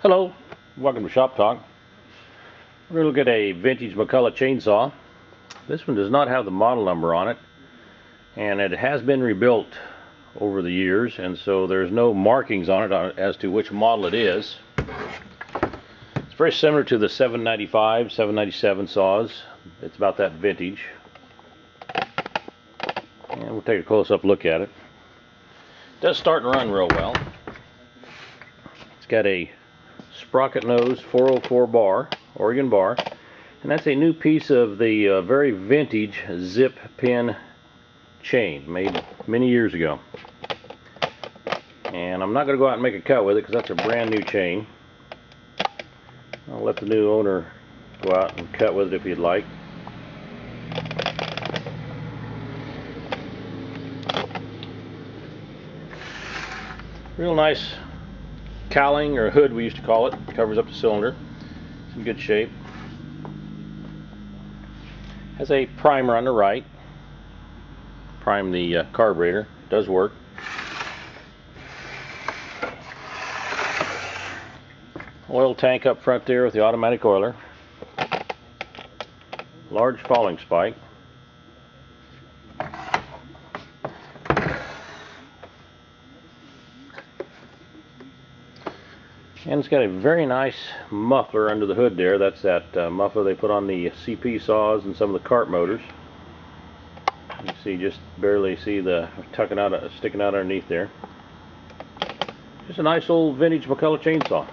Hello, welcome to Shop Talk. We're going to look at a vintage McCulloch chainsaw. This one does not have the model number on it, and it has been rebuilt over the years, and so there's no markings on it as to which model it is. It's very similar to the 795, 797 saws. It's about that vintage. And we'll take a close-up look at it. It does start and run real well. It's got a sprocket nose 404 bar, Oregon bar, and that's a new piece of the very vintage zip pin chain made many years ago. And I'm not going to go out and make a cut with it because that's a brand new chain. I'll let the new owner go out and cut with it if he'd like. Real nice cowling, or hood we used to call it. Covers up the cylinder. It's in good shape. Has a primer on the right. Prime the carburetor. Does work. Oil tank up front there with the automatic oiler. Large falling spike. And it's got a very nice muffler under the hood there. That's that muffler they put on the CP saws and some of the cart motors. You can see, just barely see the sticking out underneath there. Just a nice old vintage McCulloch chainsaw.